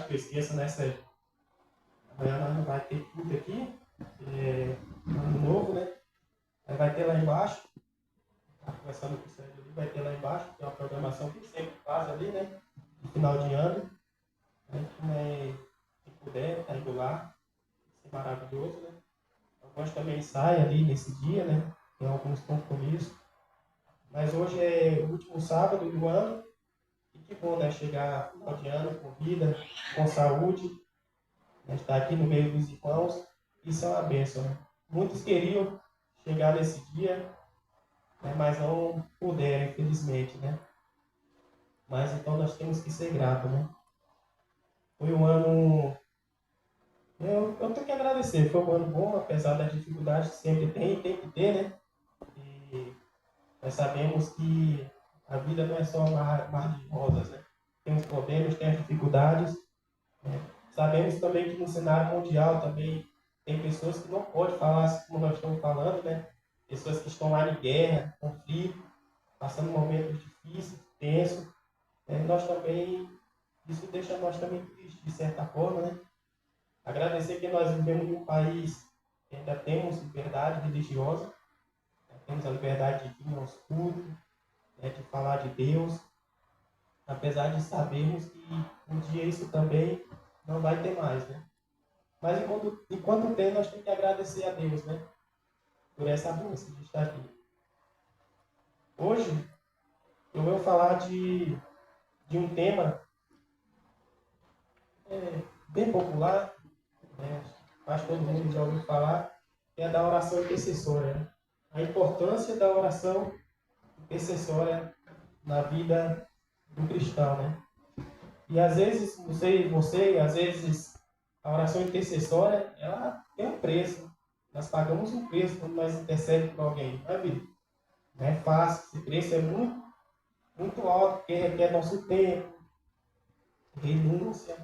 antes que eu esqueça, né, Sérgio? Amanhã nós não vai ter culto aqui, ano novo, né? Aí vai ter lá embaixo, tá conversando com o Sérgio ali, vai ter lá embaixo, tem uma programação que sempre faz ali, né? No final de ano. Quem puder, tá indo lá, vai ser maravilhoso, né? Alguns também saem ali nesse dia, né? Tem alguns compromissos. Mas hoje é o último sábado do ano. E que bom, né? Chegar final de ano com vida, com saúde, né? Estar aqui no meio dos irmãos. Isso é uma bênção, né? Muitos queriam chegar nesse dia, né? Mas não puderam, infelizmente, né? Mas então nós temos que ser gratos, né? Foi um ano. Eu tenho que agradecer. Foi um ano bom, apesar das dificuldades que sempre tem que ter, né? E nós sabemos que a vida não é só mar de rosas, né? Tem os problemas, tem as dificuldades, né? Sabemos também que no cenário mundial também tem pessoas que não podem falar assim como nós estamos falando, né? Pessoas que estão lá em guerra, conflito, passando momentos difíceis, tensos. Nós também, isso deixa nós também tristes, de certa forma, né? Agradecer que nós vivemos em um país que ainda temos liberdade religiosa, né? Temos a liberdade de vir aos cultos, né? De falar de Deus, apesar de sabermos que um dia isso também não vai ter mais, né? Mas enquanto tem, nós temos que agradecer a Deus, né? Por essa bênção de estar aqui. Hoje, eu vou falar de um tema bem popular, né? Acho que todo mundo já ouviu falar, que é da oração intercessória, né? A importância da oração intercessória na vida do cristão, né? E às vezes, não sei você, às vezes a oração intercessória, ela tem um preço. Nós pagamos um preço quando nós intercedemos por alguém, não é, vida? Não é fácil, esse preço é muito, muito alto, porque requer nosso tempo, renúncia.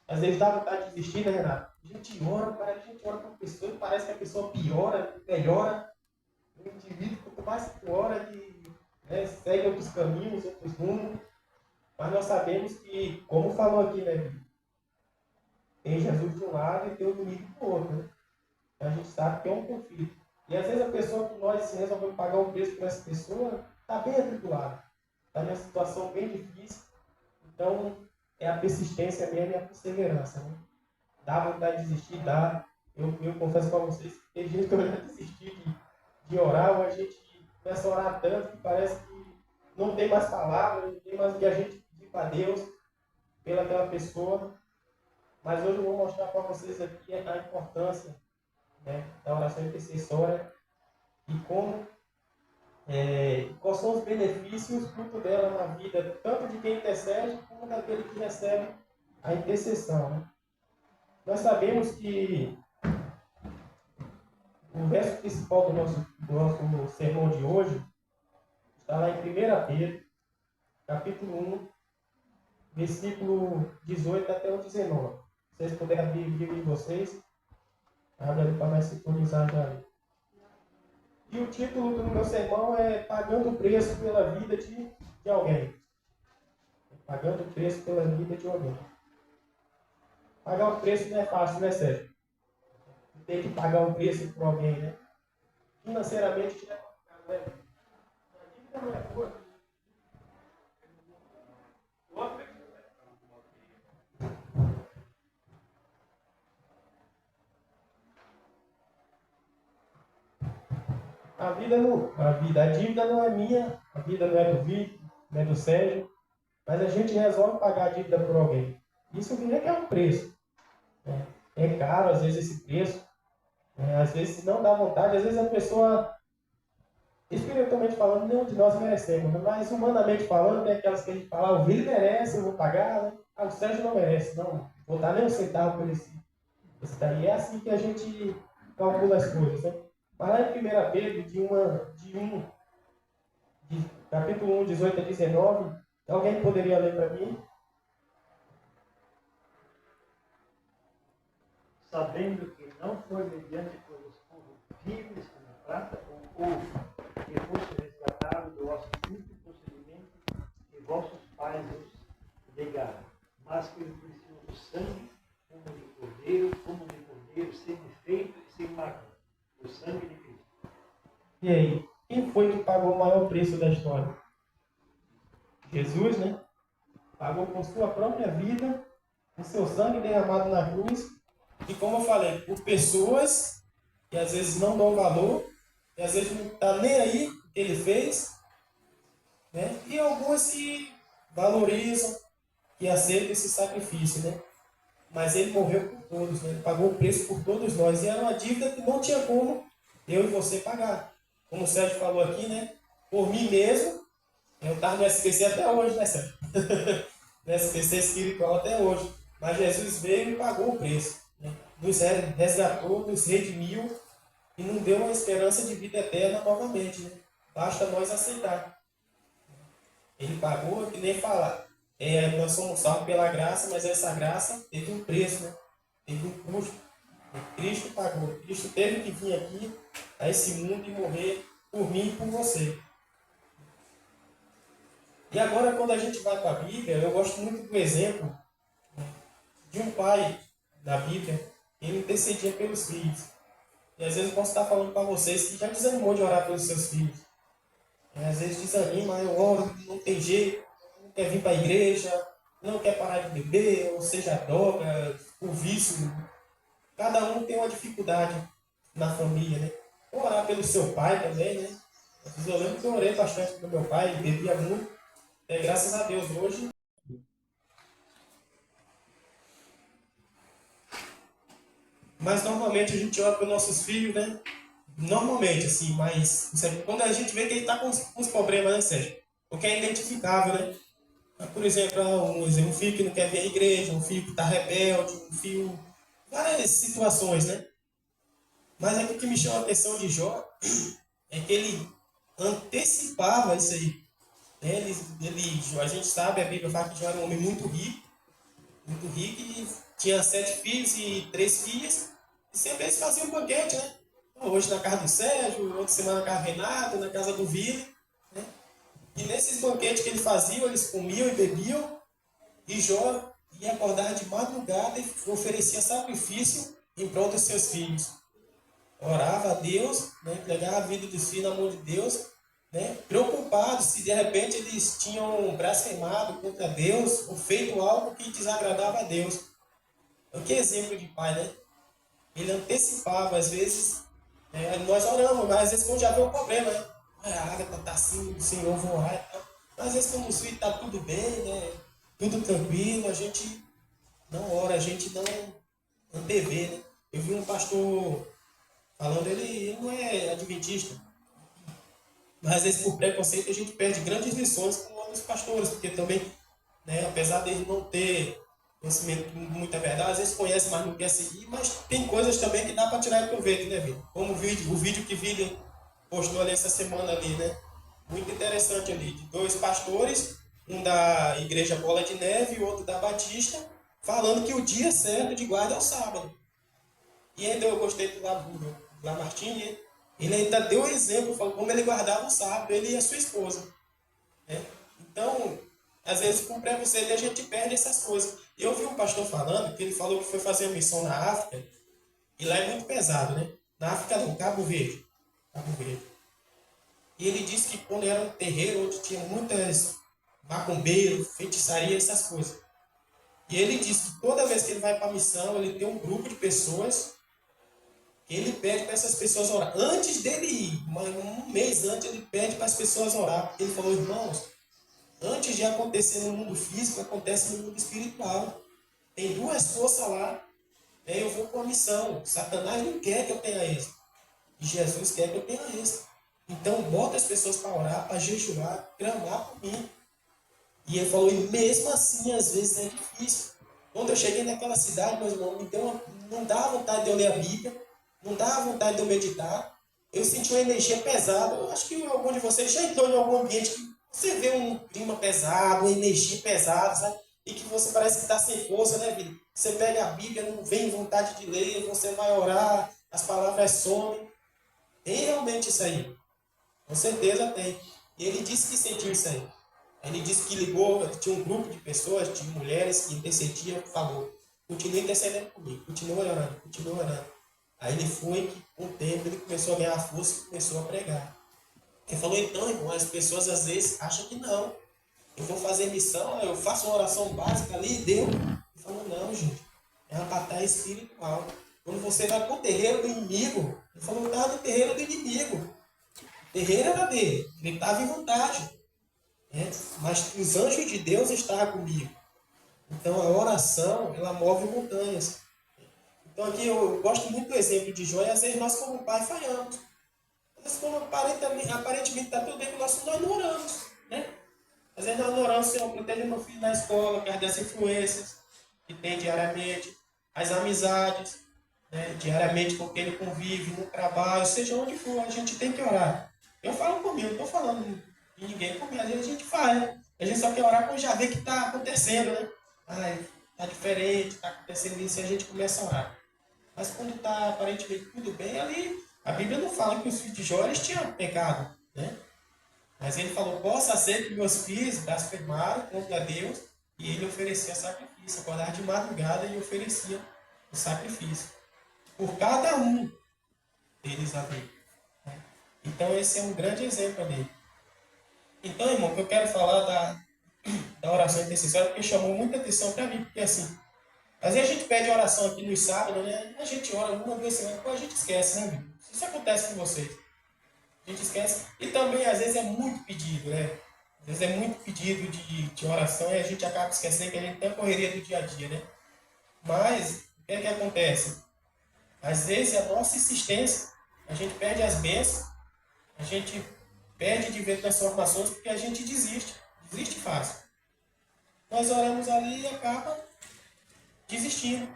Às vezes dá vontade de desistir, né, Renato? A gente ora para a pessoa e parece que a pessoa piora, melhora. O indivíduo, quanto mais tu ora, né, segue outros caminhos, outros rumos. Mas nós sabemos que, como falou aqui, né, tem Jesus de um lado e tem o inimigo do outro, né? Então a gente sabe que é um conflito. E às vezes a pessoa que nós resolvemos pagar um preço por essa pessoa está bem atribulada, está numa situação bem difícil. Então é a persistência mesmo e a perseverança, né? Dá vontade de desistir, dá. Eu confesso para vocês que tem gente que eu já desisti de orar, ou a gente começa a orar tanto que parece que não tem mais palavras, não tem mais o que a gente pedir para Deus pelaquela pessoa. Mas hoje eu vou mostrar para vocês aqui a importância, né, da oração intercessória e quais são os benefícios fruto dela na vida, tanto de quem intercede como daquele que recebe a intercessão, né? Nós sabemos que o verso principal do nosso sermão de hoje está lá em 1 Pedro, capítulo 1, versículo 18 até o 19. Se vocês puderem abrir o livro de vocês, abre ali para nós sintonizar já. E o título do meu sermão é Pagando o Preço pela Vida de Alguém. Pagando o preço pela vida de alguém. Pagar o preço não é fácil, né, Sérgio? Tem que pagar o preço por alguém, né? Financeiramente não é complicado, né? A dívida não é boa. A dívida não é minha, a vida não é do Vitor, não é do Sérgio, mas a gente resolve pagar a dívida por alguém. Isso é que é um preço, né? É caro, às vezes, esse preço, né? Às vezes não dá vontade, às vezes a pessoa, espiritualmente falando, nenhum de nós merecemos, né? Mas humanamente falando, tem aquelas que a gente fala, o Vili merece, eu vou pagar, né? O Sérgio não merece, não, vou dar nem um centavo por esse daí. É assim que a gente calcula as coisas, né? Mas lá em 1 Pedro, de capítulo 1, 18 a 19, alguém poderia ler para mim? Sabendo que não foi mediante coisas corruptíveis como prata ou ouro, que fosse resgatado do vosso simples procedimento que vossos pais os legaram, mas que o precioso o sangue como de cordeiro, sem defeito e sem mácula, o sangue de Cristo. E aí, quem foi que pagou o maior preço da história? Jesus, né? Pagou com sua própria vida, com seu sangue derramado na cruz. E como eu falei, por pessoas que às vezes não dão valor, que às vezes não está nem aí o que ele fez, né? E algumas que valorizam e aceitam esse sacrifício, né? Mas ele morreu por todos, né? Ele pagou o preço por todos nós. E era uma dívida que não tinha como eu e você pagar. Como o Sérgio falou aqui, né? Por mim mesmo, eu estava no SPC até hoje, né, Sérgio? No SPC espiritual até hoje. Mas Jesus veio e pagou o preço, né? Nos resgatou, nos redimiu e nos deu uma esperança de vida eterna novamente, né? Basta nós aceitar. Ele pagou, que nem falar. Nós somos salvos pela graça, mas essa graça teve um preço, né? Teve um custo. Cristo pagou. Cristo teve que vir aqui a esse mundo e morrer por mim e por você. E agora, quando a gente vai para a Bíblia, eu gosto muito do exemplo de um pai da Bíblia. Ele intercedia pelos filhos. E às vezes eu posso estar falando para vocês que já desanimou de orar pelos seus filhos. Às vezes desanima, eu oro, não tem jeito, não quer vir para a igreja, não quer parar de beber, ou seja, droga, o vício. Cada um tem uma dificuldade na família, né? Orar pelo seu pai também, né? Eu lembro que eu orei bastante pelo meu pai, ele bebia muito. Graças a Deus, hoje. Mas normalmente a gente ora pelos nossos filhos, né? Normalmente, assim, mas quando a gente vê que ele está com os problemas, né, Sérgio? Porque é identificável, né? Por exemplo, um filho que não quer vir à igreja, um filho que está rebelde, um filho. Várias situações, né? Mas aqui o que me chama a atenção de Jó é que ele antecipava isso aí. Né? A gente sabe, a Bíblia fala que Jó era um homem muito rico e tinha 7 filhos e 3 filhas, e sempre eles faziam um banquete, né? Hoje na casa do Sérgio, outra semana na casa do Renato, na casa do Vila. Né? E nesses banquetes que ele fazia, eles comiam e bebiam, e Jó ia acordar de madrugada e oferecia sacrifício em prol dos seus filhos. Orava a Deus, né, entregava a vida dos filhos na mão de Deus, né, preocupado se de repente eles tinham blasfemado contra Deus ou feito algo que desagradava a Deus. Que exemplo de pai, né? Ele antecipava, às vezes, nós oramos, mas às vezes quando já vê um problema, né? A Agatha está assim, o Senhor vai orar e tal. Mas às vezes quando o filho está tudo bem, né? Tudo tranquilo, a gente não ora, a gente não antevê, né? Eu vi um pastor falando, ele não é adventista, mas às vezes por preconceito a gente perde grandes lições com outros pastores, porque também, né, apesar de ele não ter conhecimento de muita verdade, às vezes conhece, mas não quer seguir, mas tem coisas também que dá para tirar proveito, né, Vitor? Como o vídeo que Vitor postou ali essa semana ali, né? Muito interessante ali, de 2 pastores, um da Igreja Bola de Neve e outro da Batista, falando que o dia certo de guarda é o sábado. E ainda eu gostei do Lamartine, né? Ele ainda deu um exemplo, falou como ele guardava o sábado, ele e a sua esposa. Né? Então, às vezes, com preconceito, a gente perde essas coisas. Eu vi um pastor falando, que ele falou que foi fazer uma missão na África, e lá é muito pesado, né? Na África não, Cabo Verde. Cabo Verde. E ele disse que quando era um terreiro onde tinha muitas macumbeiros, feitiçaria, essas coisas. E ele disse que toda vez que ele vai para a missão, ele tem um grupo de pessoas que ele pede para essas pessoas orar. Antes dele ir, um mês antes, ele pede para as pessoas orar. Porque ele falou, irmãos, antes de acontecer no mundo físico, acontece no mundo espiritual. Tem 2 forças lá. Eu vou com a missão. Satanás não quer que eu tenha êxito. E Jesus quer que eu tenha êxito. Então, bota as pessoas para orar, para jejuar, clamar por mim. E ele falou, e mesmo assim, às vezes é difícil. Quando eu cheguei naquela cidade, meus irmãos, não dá vontade de eu ler a Bíblia, não dá vontade de eu meditar. Eu senti uma energia pesada. Eu acho que algum de vocês já entrou em algum ambiente que você vê um clima pesado, uma energia pesada, sabe? E que você parece que está sem força, né, vida? Você pega a Bíblia, não vem vontade de ler, você vai orar, as palavras somem. Tem realmente isso aí. Com certeza tem. E ele disse que sentiu isso aí. Ele disse que ligou, tinha um grupo de pessoas, de mulheres que intercediam, falou. continue intercedendo comigo, continue orando, continue orando. Aí ele foi, que com o tempo ele começou a ganhar força e começou a pregar. Ele falou, então, irmão, as pessoas às vezes acham que não. Eu vou fazer missão, eu faço uma oração básica ali e deu. Ele falou, não, gente, é uma batalha espiritual. Quando você vai para o terreiro do inimigo, ele falou, eu estava no terreiro do inimigo. O terreiro era dele, ele estava em vantagem. Né? Mas os anjos de Deus estavam comigo. Então a oração, ela move montanhas. Então aqui eu gosto muito do exemplo de Jó, e às vezes nós como pai falhamos. Às vezes como aparentemente está tudo bem com nós não oramos. Né? Às vezes nós não oramos, Senhor, proteja meu filho na escola, por causa das influências que tem diariamente, as amizades, né? Diariamente com quem ele convive, no trabalho, seja onde for, a gente tem que orar. Eu falo por mim, não estou falando de ninguém por mim, às vezes a gente faz, né? A gente só quer orar quando já vê que está acontecendo, né? Ai, está diferente, está acontecendo isso, e a gente começa a orar. Mas quando está aparentemente tudo bem, ali a Bíblia não fala que os filhos de Jó eles tinham pecado, né? Mas ele falou, possa ser que meus filhos blasfemaram contra Deus, e ele oferecia sacrifício, acordava de madrugada e oferecia o sacrifício. Por cada um deles ali. Né? Então esse é um grande exemplo ali. Então, irmão, que eu quero falar da oração intercessória, porque chamou muita atenção para mim, porque assim, às vezes a gente pede oração aqui nos sábados, né? A gente ora uma, duas semanas, depois a gente esquece, né, amigo? Isso acontece com vocês. A gente esquece. E também, às vezes, é muito pedido, né? Às vezes é muito pedido de oração e a gente acaba esquecendo que a gente tem a correria do dia a dia, né? Mas, o que é que acontece? Às vezes, a nossa insistência, a gente perde as bênçãos, a gente perde de ver transformações porque a gente desiste. Desiste fácil. Nós oramos ali e acaba desistindo.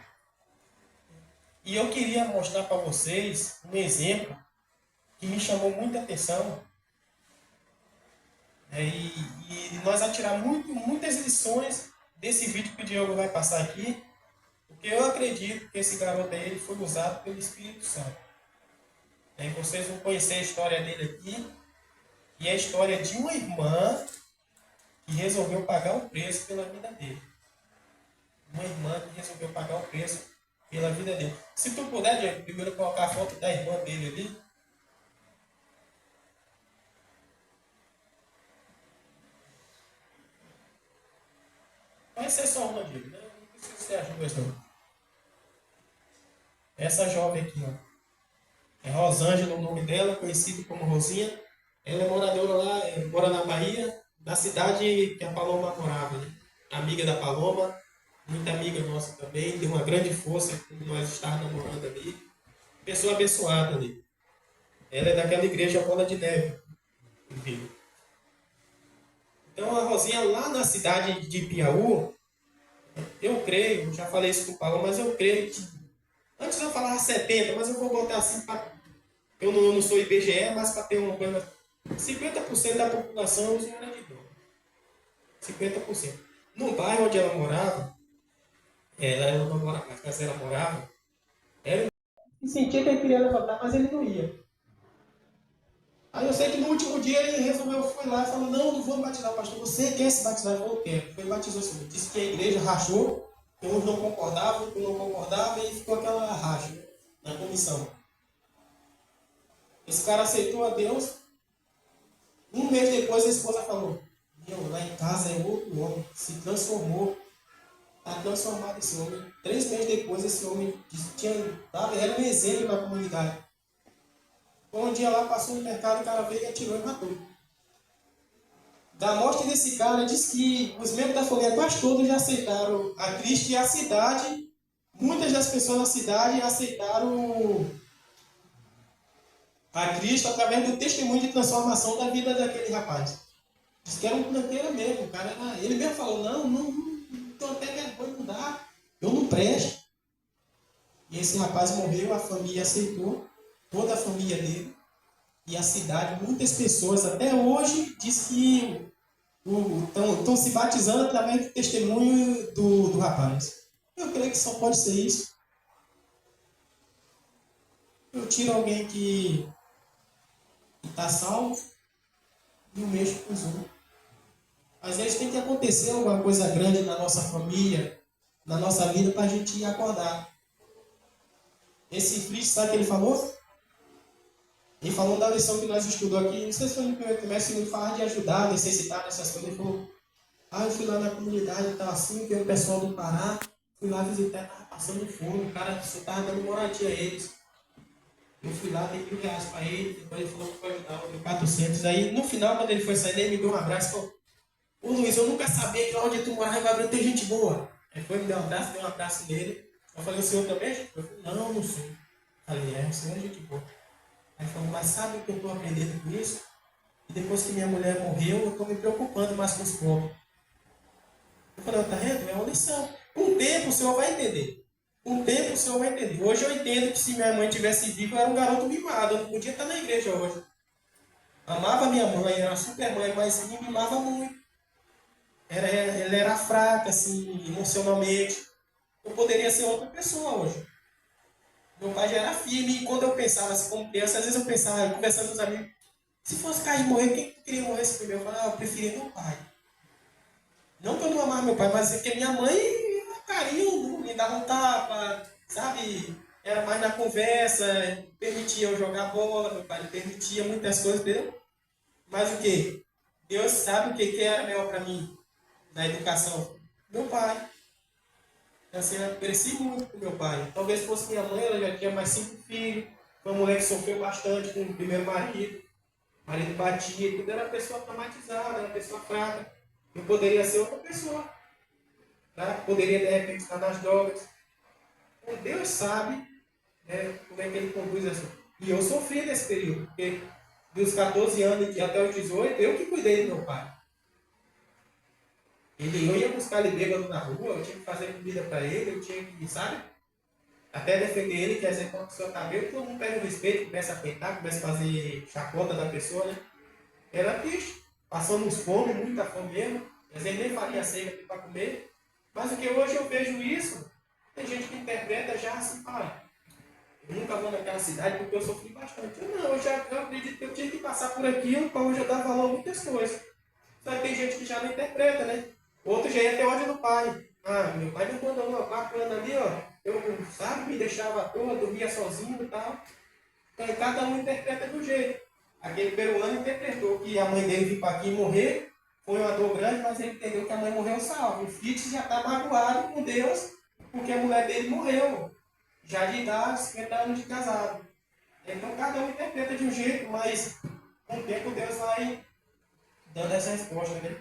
E eu queria mostrar para vocês um exemplo que me chamou muita atenção. E nós vamos tirar muitas lições desse vídeo que o Diogo vai passar aqui, porque eu acredito que esse garoto aí ele foi usado pelo Espírito Santo. E vocês vão conhecer a história dele aqui, e é a história de uma irmã que resolveu pagar o preço pela vida dele. Uma irmã que resolveu pagar o preço pela vida dele. Se tu puder, Diego, primeiro colocar a foto da irmã dele ali. Vai ser só uma, Diego, né? Não precisa ser as duas, não. Essa jovem aqui, ó. É Rosângela o nome dela, conhecido como Rosinha. Ela é moradora lá, mora na Bahia, na cidade que a Paloma morava, né? Amiga da Paloma, muita amiga nossa também, deu uma grande força quando nós estávamos namorando ali. Pessoa abençoada ali. Ela é daquela igreja Bola de Neve, no Rio. Então a Rosinha lá na cidade de Piauí, eu creio, já falei isso com o Paulo, mas eu creio que, antes eu falava 70, mas eu vou botar assim, eu não sou IBGE, mas para ter uma coisa, 50% da população é usuária de droga. 50%. No bairro onde ela morava, ela não morava mais, mas ela morava, ela sentia que ele queria levantar, mas ele não ia. Aí eu sei que no último dia ele resolveu, foi lá e falou, não vou batizar o pastor, você quer se batizar? Eu falei, eu quero. Foi batizou assim. Disse que a igreja rachou, que uns não concordavam, que não concordava, e ficou aquela racha, né, na comissão. Esse cara aceitou a Deus. Um mês depois a esposa falou, meu, lá em casa é outro homem, se transformou. Está transformado esse homem. 3 meses depois esse homem era um exemplo na comunidade. Um dia lá passou no mercado, o cara veio e atirou e matou. Da morte desse cara, diz que os membros da fogueira quase todos já aceitaram a Cristo, e a cidade, muitas das pessoas na cidade aceitaram a Cristo através do testemunho de transformação da vida daquele rapaz. Diz que era um planteiro mesmo, o cara era, ele mesmo falou, não estou até vergonha, não dá, eu não presto. E esse rapaz morreu, a família aceitou, toda a família dele, e a cidade, muitas pessoas até hoje diz que estão se batizando através do testemunho do rapaz. Eu creio que só pode ser isso. Eu tiro alguém que está salvo e eu mexo com os outros. Às vezes tem que acontecer alguma coisa grande na nossa família, na nossa vida para a gente acordar. Esse Cristo, sabe o que ele falou? Ele falou da lição que nós estudamos aqui, não sei se foi no primeiro trimestre, ele falava de ajudar, necessitar dessas coisas. Ele falou, eu fui lá na comunidade, estava assim, veio o pessoal do Pará, fui lá visitar, estava passando fome, o cara só estava dando moradia a eles. Eu fui lá, dei R$1.000 para ele, depois ele falou que foi ajudar, eu dei 400. Aí no final, quando ele foi sair, ele me deu um abraço e falou, ô Luiz, eu nunca sabia que lá onde tu morava em Gabriel tem gente boa. Aí foi, me deu um abraço nele. Eu falei, o senhor também é gente boa? Eu falei, não, não sou. Eu falei, o senhor é gente boa. Aí ele falou, mas sabe o que eu estou aprendendo com isso? E depois que minha mulher morreu, eu estou me preocupando mais com os pobres. Eu falei, tá vendo? É uma lição. Com o tempo o senhor vai entender. Com o tempo o senhor vai entender. Hoje eu entendo que se minha mãe tivesse viva, eu era um garoto mimado. Eu não podia estar na igreja hoje. Amava minha mãe, era uma super mãe, mas me mimava muito. Ela era fraca, assim, emocionalmente. Eu poderia ser outra pessoa hoje. Meu pai já era firme, e quando eu pensava assim, como criança, às vezes eu pensava, conversando com os amigos, se fosse cair de morrer, quem queria morrer primeiro? Eu falava, eu preferia meu pai. Não que eu não amava meu pai, mas é que minha mãe era carinho, me dava um tapa, sabe? Era mais na conversa, permitia eu jogar bola, meu pai não permitia muitas coisas, entendeu? Mas o que? Deus sabe o que era melhor para mim na educação. Meu pai. Então, assim, eu cresci muito com meu pai. Talvez fosse minha mãe, ela já tinha mais 5 filhos. Foi uma mulher que sofreu bastante com o primeiro marido. O marido batia, tudo era uma pessoa traumatizada, era uma pessoa fraca. Eu poderia ser outra pessoa. Tá? Poderia, de repente, estar nas drogas. Então, Deus sabe, né, como é que ele conduz essa. E eu sofri nesse período, porque dos 14 anos até os 18, eu que cuidei do meu pai. Eu ia buscar ele bêbado na rua, eu tinha que fazer comida para ele, eu tinha que, sabe? Até defender ele, quer dizer, quando a pessoa está bêbada, todo mundo pega o respeito, começa a peitar, começa a fazer chacota da pessoa, né? Era triste, passamos fome, muita fome mesmo, às vezes nem faria seca para comer. Mas o que hoje eu vejo isso, tem gente que interpreta já assim, fala, eu nunca vou naquela cidade porque eu sofri bastante. Eu acredito que eu tinha que passar por aquilo para hoje eu dar valor a muitas coisas. Só que tem gente que já não interpreta, né? Outro já ia ter ódio do pai. Meu pai me abandonou, 4 anos ali, ó. Eu, sabe, me deixava à toa, dormia sozinho e tal. Então, cada um interpreta do jeito. Aquele peruano interpretou que a mãe dele vir para aqui morrer, foi uma dor grande, mas ele entendeu que a mãe morreu salva. O Fitz já está magoado com Deus, porque a mulher dele morreu, já de idade, 50 anos de casado. Então, cada um interpreta de um jeito, mas com o tempo Deus vai dando essa resposta, né?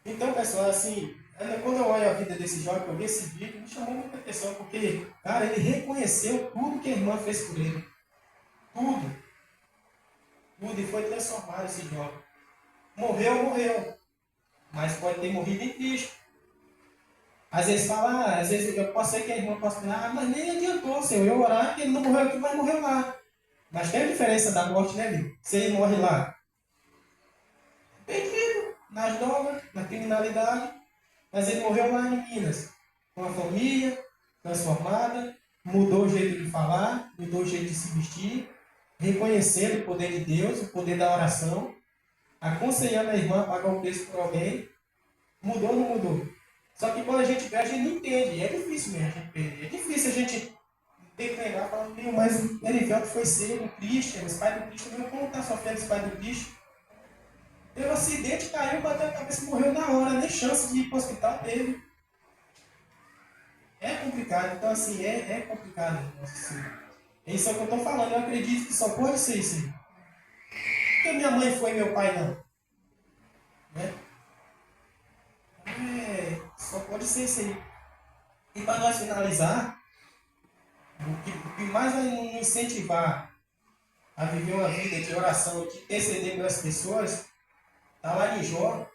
Então, pessoal, assim, quando eu olho a vida desse jovem, eu vi esse vídeo, me chamou muita atenção, porque, cara, ele reconheceu tudo que a irmã fez por ele. Tudo. Tudo, e foi transformado esse jovem. Morreu, morreu. Mas pode ter morrido em Cristo. Às vezes fala, às vezes eu posso ser que a irmã possa falar, mas nem adiantou, Senhor, eu orar, que ele não morreu aqui, mas morreu lá. Mas tem a diferença da morte, né, Vitor? Se ele morre lá, perdido, nas drogas, na criminalidade, mas ele morreu lá em Minas, com a família transformada, mudou o jeito de falar, mudou o jeito de se vestir, reconhecendo o poder de Deus, o poder da oração, aconselhando a irmã a pagar o preço por alguém. Mudou ou não mudou? Só que quando a gente vê, a gente não entende. É difícil mesmo a gente perder. É difícil a gente declarar, falando, mas o Erivelto foi ser um Cristo, os pais do Cristo, mesmo como está sofrendo os pais do Cristo. Teve um acidente, caiu, bateu a cabeça e morreu na hora, nem chance de ir para o hospital teve. É complicado, então assim, é complicado. Assim. É isso que eu estou falando, eu acredito que só pode ser isso aí. Porque minha mãe foi e meu pai não. Né? Só pode ser isso aí. E para nós finalizar, o que mais vai nos incentivar a viver uma vida de oração, de interceder pelas pessoas, está lá em Jó,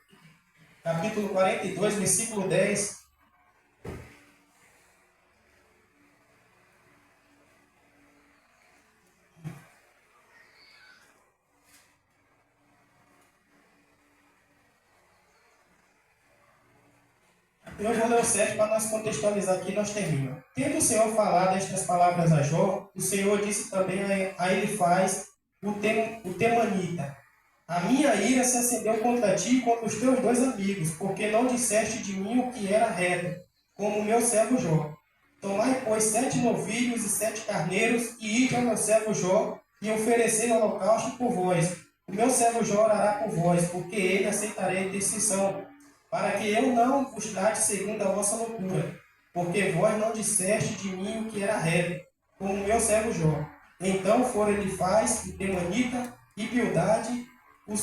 capítulo 42, versículo 10. Eu vou ler o 7 para nós contextualizar aqui, nós terminamos. Tendo o Senhor falado estas palavras a Jó, o Senhor disse também a Elifaz, o temanita: a minha ira se acendeu contra ti e contra os teus 2 amigos, porque não disseste de mim o que era reto, como o meu servo Jó. Tomai, pois, 7 novilhos e 7 carneiros, e ide ao meu servo Jó, e oferecei holocausto por vós. O meu servo Jó orará por vós, porque ele aceitarei a intercessão, para que eu não vos trate segundo a vossa loucura, porque vós não disseste de mim o que era reto, como o meu servo Jó. Então foram Elifaz, o Temanita, e Bildade, o